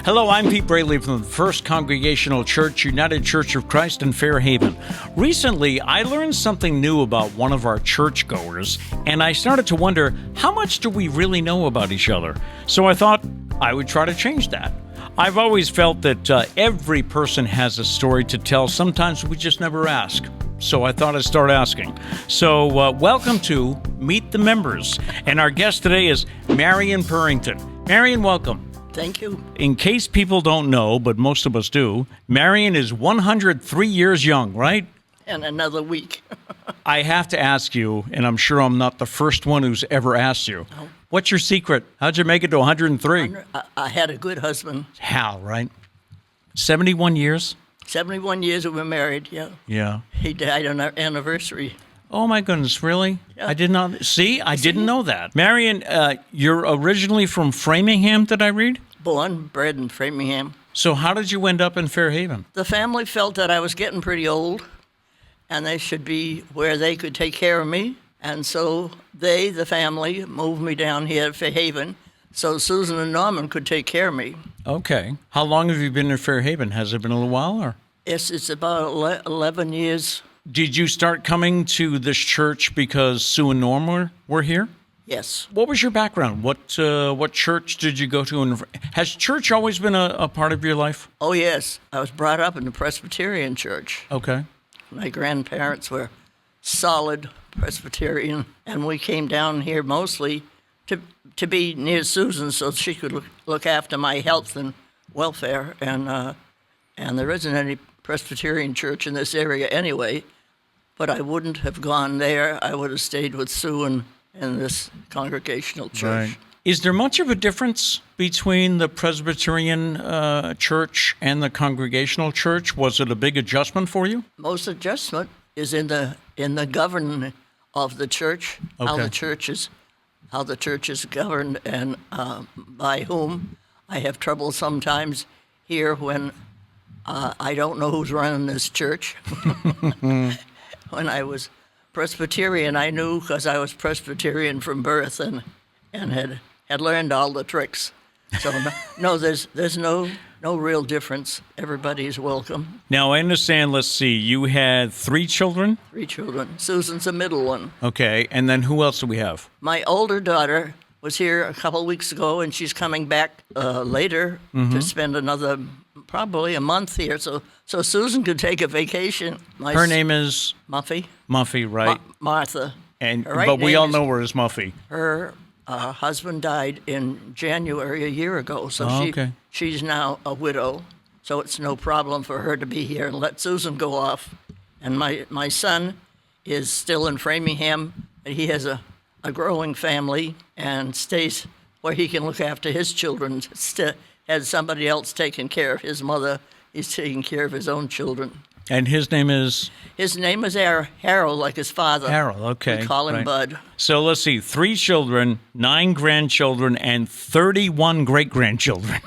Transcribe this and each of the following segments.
Hello, I'm Pete Braley from the First Congregational Church, United Church of Christ in Fairhaven. Recently, I learned something new about one of our churchgoers, and I started to wonder, how much do we really know about each other? So I thought I would try to change that. I've always felt that every person has a story to tell. Sometimes we just never ask. So I thought I'd start asking. So welcome to Meet the Members. And our guest today is Marian Purington. Marian, welcome. Thank you. In case people don't know, but most of us do, Marian is 103 years young, right? And another week. I have to ask you, and I'm sure I'm not the first one who's ever asked you, what's your secret? How'd you make it to 103? I had a good husband. How, right? 71 years? 71 years we were married, yeah. Yeah. He died on our anniversary. Oh, my goodness, really? Yeah. I did not... See, I didn't know that. Marian, you're originally from Framingham, did I read? Born, bred in Framingham. So how did you end up in Fairhaven? The family felt that I was getting pretty old, and they should be where they could take care of me. And so the family, moved me down here to Fairhaven so Susan and Norman could take care of me. Okay. How long have you been in Fairhaven? Has it been a little while, or? It's about 11 years. Did you start coming to this church because Sue and Norm were here? Yes. What was your background? What church did you go to? And has church always been a part of your life? Oh, yes. I was brought up in the Presbyterian church. Okay. My grandparents were solid Presbyterian, and we came down here mostly to be near Susan so she could look after my health and welfare. And there isn't any Presbyterian church in this area anyway, but I wouldn't have gone there. I would have stayed with Sue in this Congregational Church. Right. Is there much of a difference between the Presbyterian church and the Congregational Church? Was it a big adjustment for you? Most adjustment is in the governing of the church, Okay. how the church is governed, and by whom. I have trouble sometimes here when I don't know who's running this church. When I was Presbyterian, I knew because I was Presbyterian from birth and had learned all the tricks. So no, there's no real difference. Everybody's welcome. Now, I understand, let's see, you had 3 children? 3 children. Susan's the middle one. Okay, and then who else do we have? My older daughter was here a couple of weeks ago, and she's coming back later to spend probably a month here, so Susan could take a vacation. Her name is? Muffy. Muffy, right? Martha. But we all know her as Muffy. Her husband died in January a year ago, so she's now a widow, so it's no problem for her to be here and let Susan go off. And my son is still in Framingham. He has a growing family and stays where he can look after his children. Has somebody else taking care of his mother. He's taking care of his own children. And his name is? His name is Harold, like his father. Harold, okay. We call him Bud. So let's see, 3 children, 9 grandchildren, and 31 great-grandchildren.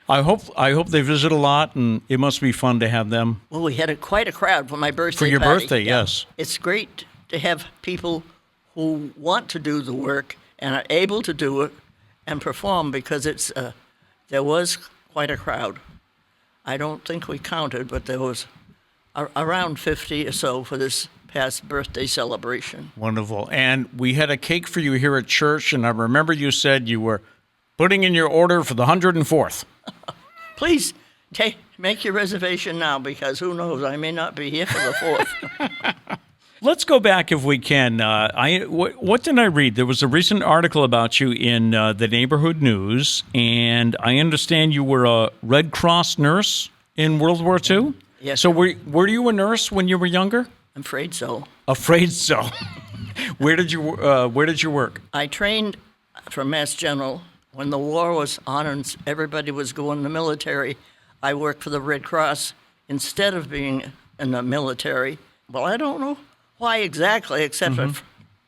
I hope they visit a lot, and it must be fun to have them. Well, we had quite a crowd for my birthday For your party. birthday, yes. It's great to have people who want to do the work and are able to do it and perform, because there was quite a crowd. I don't think we counted, but there was around 50 or so for this past birthday celebration. Wonderful. And we had a cake for you here at church, and I remember you said you were putting in your order for the 104th. Please make your reservation now, because who knows, I may not be here for the 4th. Let's go back if we can. What did I read? There was a recent article about you in the Neighborhood News, and I understand you were a Red Cross nurse in World War II? Yes. So were you a nurse when you were younger? I'm afraid so. Afraid so. Where did you work? I trained for Mass General. When the war was on and everybody was going to the military, I worked for the Red Cross instead of being in the military. Well, I don't know why exactly, except a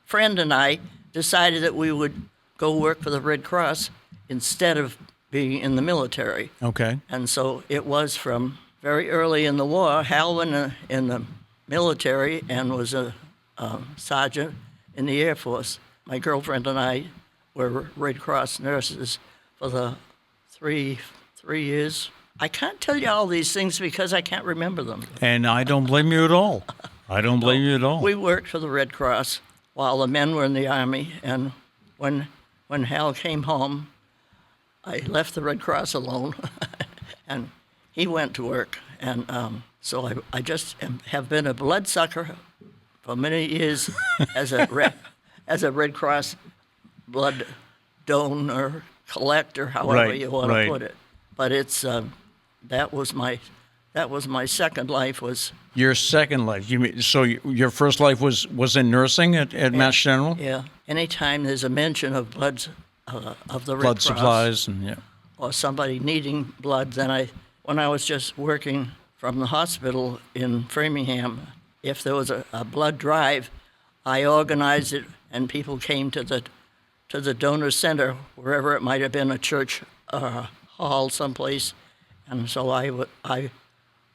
friend and I decided that we would go work for the Red Cross instead of being in the military. Okay. And so it was from very early in the war. Hal went in the military and was a sergeant in the Air Force. My girlfriend and I were Red Cross nurses for the three years. I can't tell you all these things because I can't remember them. And I don't blame you at all. I don't blame you at all. We worked for the Red Cross while the men were in the Army, and when Hal came home, I left the Red Cross alone, and he went to work. And so I just have been a bloodsucker for many years as a Red Cross blood donor, collector, however you want to put it. But it's that was my second life. Was your second life? You mean, so your first life was in nursing at Mass General? Yeah. Anytime there's a mention of blood of the Red Blood Cross, supplies and or somebody needing blood, then when I was just working from the hospital in Framingham, if there was a blood drive, I organized it, and people came to the donor center, wherever it might have been, a church hall someplace, and so I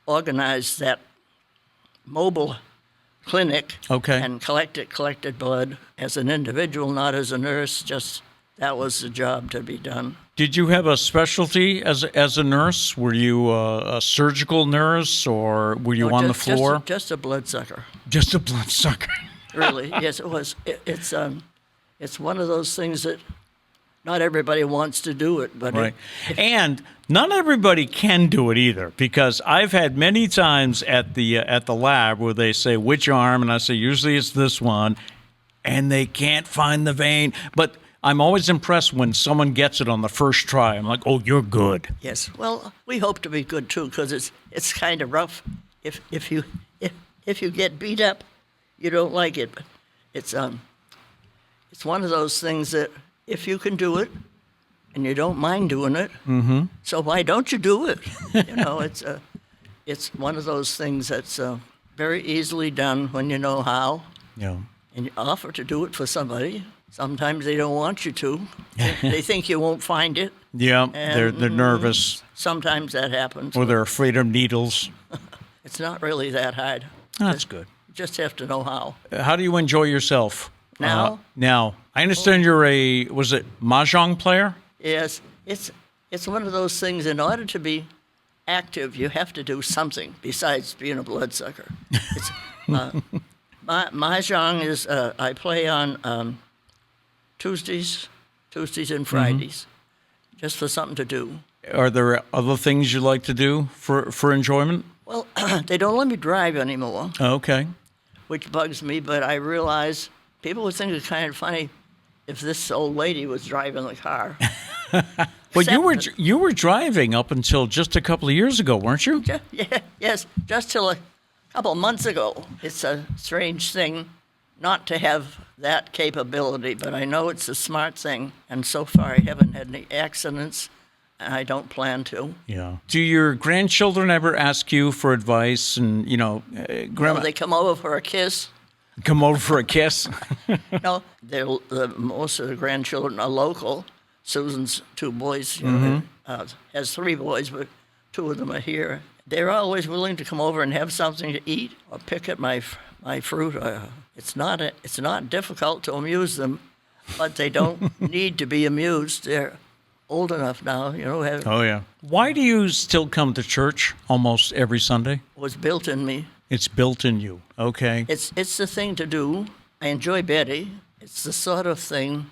organized that mobile clinic and collected blood as an individual, not as a nurse. Just that was the job to be done. Did you have a specialty as a nurse? Were you a surgical nurse, or were you on the floor? Just a bloodsucker. Just a bloodsucker. Really, yes, it was. It's one of those things that not everybody wants to do it, but right. And not everybody can do it either, because I've had many times at the lab where they say which arm, and I say usually it's this one, and they can't find the vein. But I'm always impressed when someone gets it on the first try. I'm like, oh, you're good. Yes. Well, we hope to be good too, because it's kind of rough. If you get beat up, you don't like it. But it's one of those things that if you can do it, and you don't mind doing it, so why don't you do it? It's one of those things that's very easily done when you know how. Yeah. And you offer to do it for somebody. Sometimes they don't want you to. They think you won't find it. Yeah, they're nervous. Sometimes that happens. Or they're afraid of needles. It's not really that hard. That's good. You just have to know how. How do you enjoy yourself? Now? Now. I understand you're a, was it mahjong player? Yes. It's one of those things, in order to be active, you have to do something besides being a bloodsucker. Mahjong is, I play on Tuesdays and Fridays, just for something to do. Are there other things you like to do for enjoyment? Well, they don't let me drive anymore. Okay. Which bugs me, but I realize people would think it's kind of funny if this old lady was driving the car. But you were driving up until just a couple of years ago, weren't you? Yes, just till a couple of months ago. It's a strange thing not to have that capability, but I know it's a smart thing, and so far I haven't had any accidents, and I don't plan to. Yeah. Do your grandchildren ever ask you for advice? And, Grandma... They come over for a kiss. Come over for a kiss? No, most of the grandchildren are local. Susan's two boys, has three boys, but two of them are here. They're always willing to come over and have something to eat or pick at my fruit. It's not difficult to amuse them, but they don't need to be amused. They're old enough now, Oh, yeah. Why do you still come to church almost every Sunday? It was built in me. It's built in you. Okay. It's the thing to do. I enjoy Betty. It's the sort of thing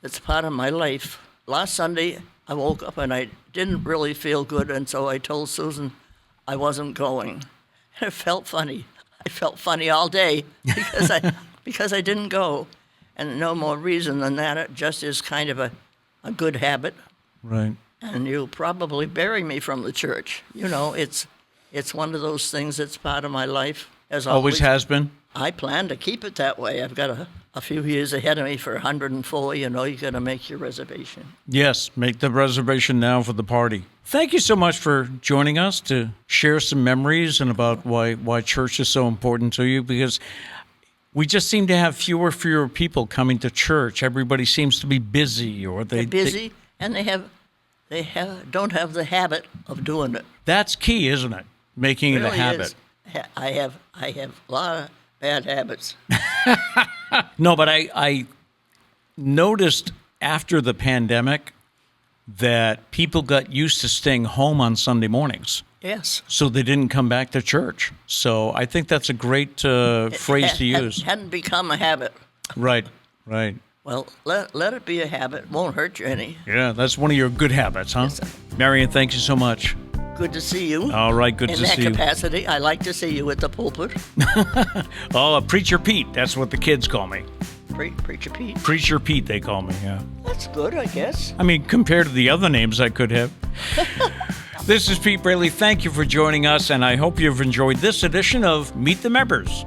that's part of my life. Last Sunday, I woke up and I didn't really feel good, and so I told Susan I wasn't going. And it felt funny. I felt funny all day because I didn't go. And no more reason than that. It just is kind of a good habit. Right. And you'll probably bury me from the church. It's one of those things that's part of my life. As always has been? I plan to keep it that way. I've got a few years ahead of me for 104. You got to make your reservation. Yes, make the reservation now for the party. Thank you so much for joining us to share some memories and about why church is so important to you, because we just seem to have fewer people coming to church. Everybody seems to be busy, or they're busy, and they don't have the habit of doing it. That's key, isn't it? Making it a habit. Is. I have a lot of bad habits. No, but I noticed after the pandemic that people got used to staying home on Sunday mornings, Yes. so they didn't come back to church. So I think that's a great phrase to use. Hadn't become a habit. Right, right. Well, let it be a habit. Won't hurt you any. Yeah, that's one of your good habits, huh? Yes, sir. Marian, thank you so much. Good to see you. All right, good In to that see you. capacity, I like to see you at the pulpit. Oh, Preacher Pete, that's what the kids call me. Preacher Pete. Preacher Pete, they call me, yeah. That's good, I guess. I mean, compared to the other names I could have. This is Pete Braley. Thank you for joining us, and I hope you've enjoyed this edition of Meet the Members.